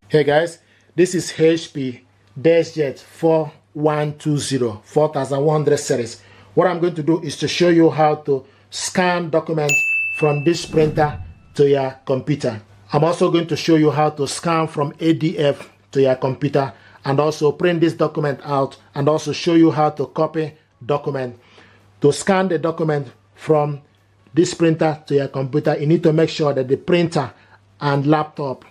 Hey guys, this is HP Deskjet 4120 4100 series. What I'm going to do is to show you how to scan documents from this printer to your computer. I'm also going to show you how to scan from ADF to your computer and also print this document out, and also show you how to copy document. To scan the document from this printer to your computer, you need to make sure that the printer and laptop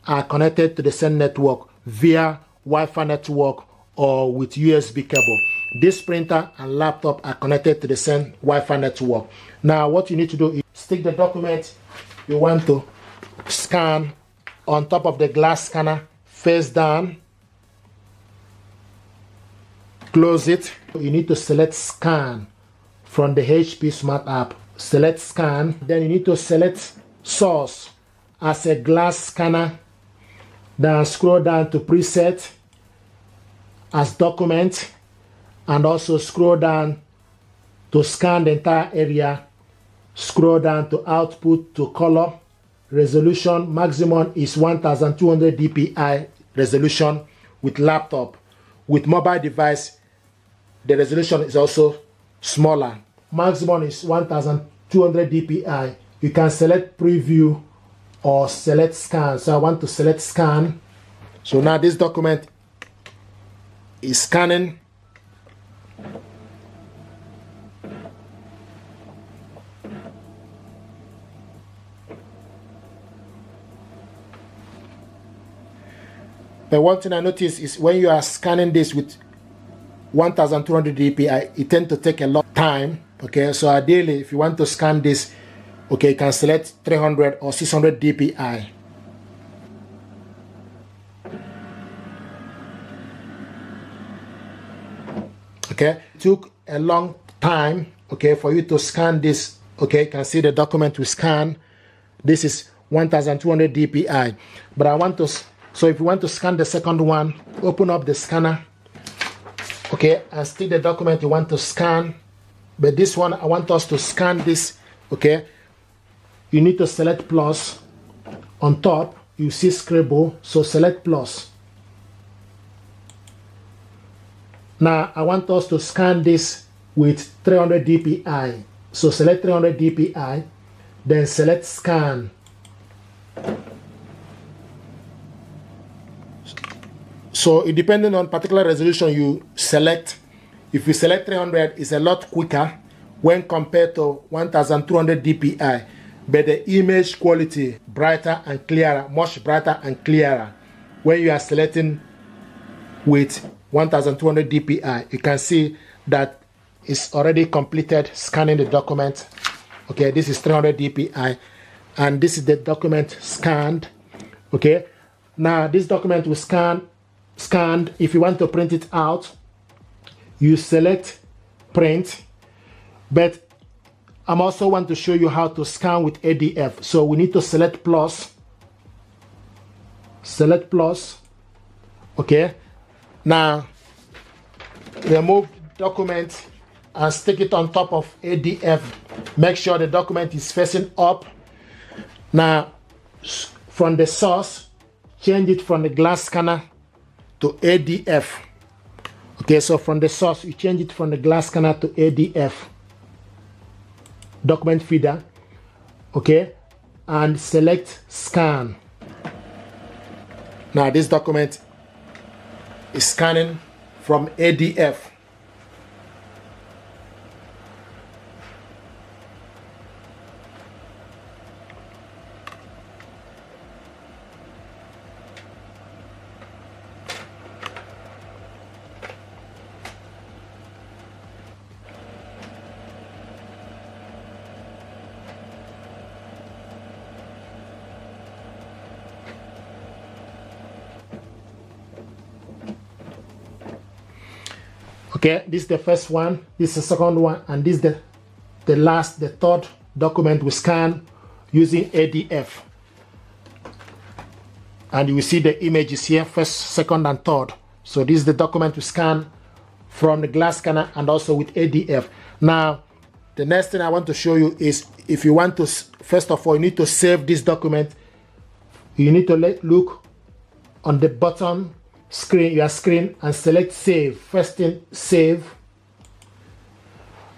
are connected to the same network via Wi-Fi network or with USB cable. This printer and laptop are connected to the same Wi-Fi network. Now what you need to do is stick the document you want to scan on top of the glass scanner face down, close it. You need to select scan from the HP Smart app. Select scan, then you need to select source as a glass scanner. Then scroll down to preset as document, and also scroll down to scan the entire area. Scroll down to output to color. Resolution maximum is 1200 dpi resolution with laptop. With mobile device, the resolution is also smaller. Maximum is 1200 dpi. You can select preview or select scan. So I want to select scan. So now this document is scanning. But one thing I notice is when you are scanning this with 1200 dpi, it tends to take a lot of time. Okay, so ideally if you want to scan this, okay, you can select 300 or 600 dpi. Okay, it took a long time, okay, for you to scan this. Okay, you can see the document we scan. This is 1200 dpi. But I want to, so if you want to scan the second one, open up the scanner, okay, and stick the document you want to scan. But this one, I want us to scan this, okay. You need to select plus. On top, you see scribble, so select plus. Now, I want us to scan this with 300 dpi. So select 300 dpi, then select scan. So it depending on particular resolution you select. If you select 300, it's a lot quicker when compared to 1200 dpi. But the image quality brighter and clearer, much brighter and clearer when you are selecting with 1200 dpi. You can see that it's already completed scanning the document. Okay, this is 300 dpi, and this is the document scanned. Okay, now this document was scanned. If you want to print it out, you select print. But I'm also want to show you how to scan with ADF. So we need to select plus. Select plus. Okay. Now remove document and stick it on top of ADF. Make sure the document is facing up. Now from the source, change it from the glass scanner to ADF. Okay, so from the source, you change it from the glass scanner to ADF. Document feeder, okay, and select scan. Now this document is scanning from ADF. Okay, this is the first one, this is the second one, and this is the third document we scan using ADF. And you will see the images here, first, second, and third. So this is the document we scan from the glass scanner and also with ADF. Now, the next thing I want to show you is if you want to, first of all, you need to save this document. You need to look on the bottom screen, your screen, and select save. First thing, save.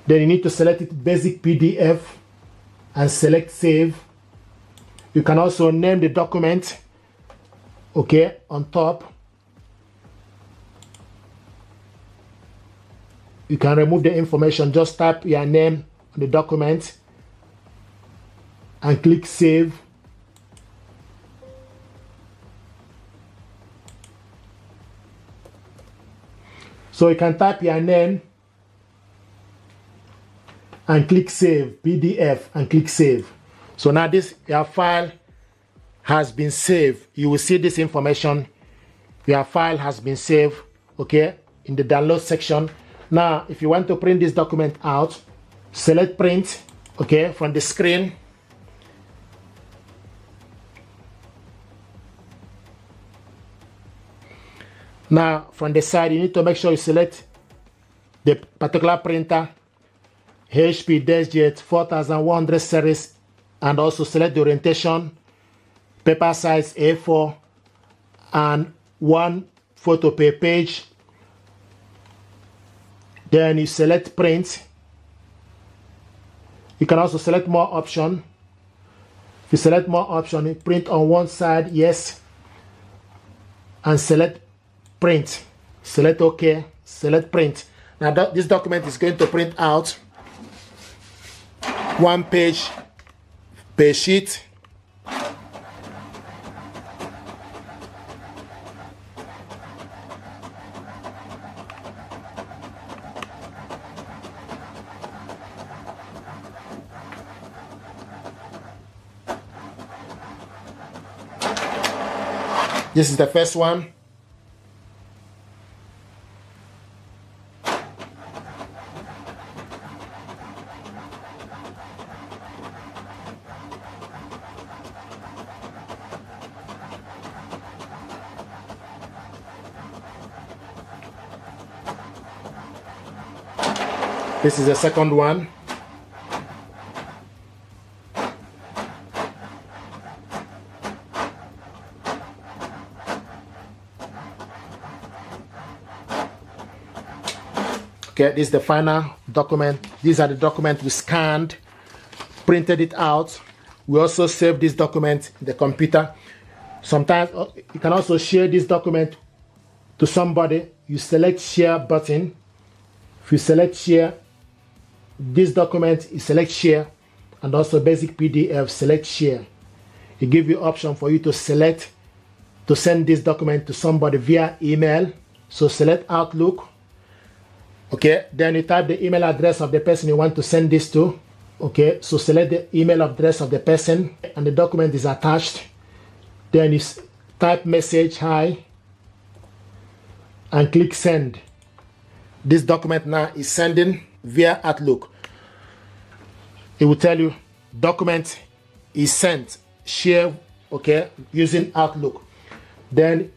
Then you need to select it basic PDF and select save. You can also name the document, okay, on top. You can remove the information, just type your name on the document and click save. So you can type your name and click save, PDF, and click save. So now your file has been saved. You will see this information. Your file has been saved, okay, in the download section. Now, if you want to print this document out, select print, okay, from the screen. Now, from the side, you need to make sure you select the particular printer, HP Deskjet 4100 series, and also select the orientation, paper size A4, and 1 photo per page. Then you select print. You can also select more option. If you select more option, you print on one side, yes, and select print. Select OK, select print. Now this document is going to print out 1 page per sheet. This is the first one. This is the second one. Okay, this is the final document. These are the documents we scanned, printed it out. We also save this document in the computer. Sometimes you can also share this document to somebody. You select share button. If you select share, this document, you select share, and also basic PDF, select share. It gives you option for you to select to send this document to somebody via email. So select Outlook. Okay, then you type the email address of the person you want to send this to. Okay, so select the email address of the person and the document is attached. Then you type message, hi, and click send. This document now is sending via Outlook. It will tell you document is sent, share, okay, using Outlook. Then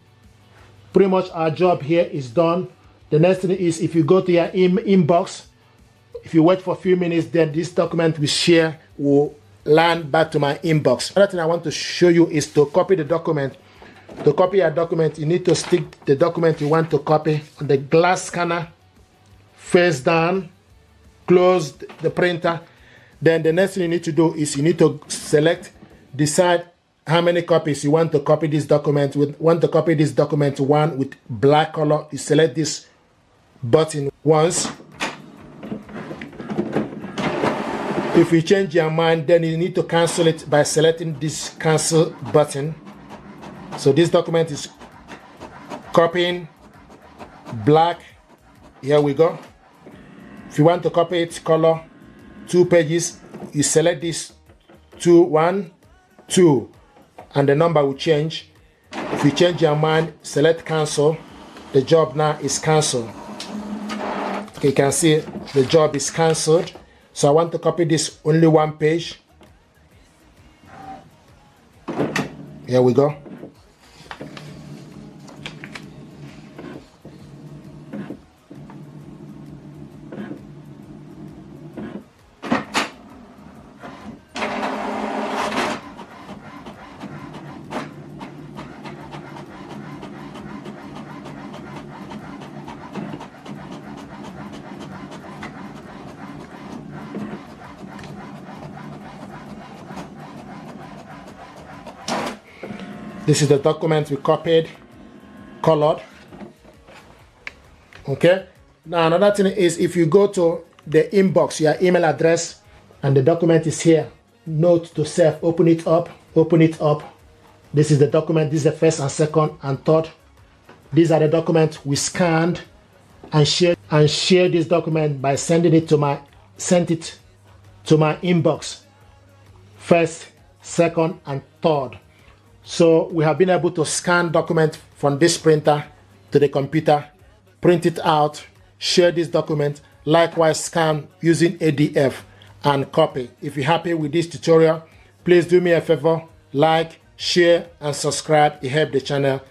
pretty much our job here is done. The next thing is if you go to your inbox, if you wait for a few minutes, then this document we share will land back to my inbox. Another thing I want to show you is to copy the document. To copy your document, you need to stick the document you want to copy on the glass scanner, face down, close the printer. Then the next thing you need to do is you need to decide how many copies you want to copy this document with. Want to copy this document to one with black color, you select this button once. If you change your mind, then you need to cancel it by selecting this cancel button. So this document is copying black. Here we go. If you want to copy it color 2 pages, you select this 2, 1, 2, and the number will change. If you change your mind, select cancel. The job now is cancelled. Okay, you can see the job is cancelled. So I want to copy this only 1 page. Here we go. This is the document we copied, colored. Okay. Now another thing is, if you go to the inbox, your email address, and the document is here, note to self, open it up, open it up. This is the document. This is the first and second and third. These are the documents we scanned and share this document by sending it to my inbox. First, second, and third. So we have been able to scan document from this printer to the computer, print it out, share this document, likewise scan using ADF and copy. If you're happy with this tutorial, please do me a favor, like, share, and subscribe. It helps the channel.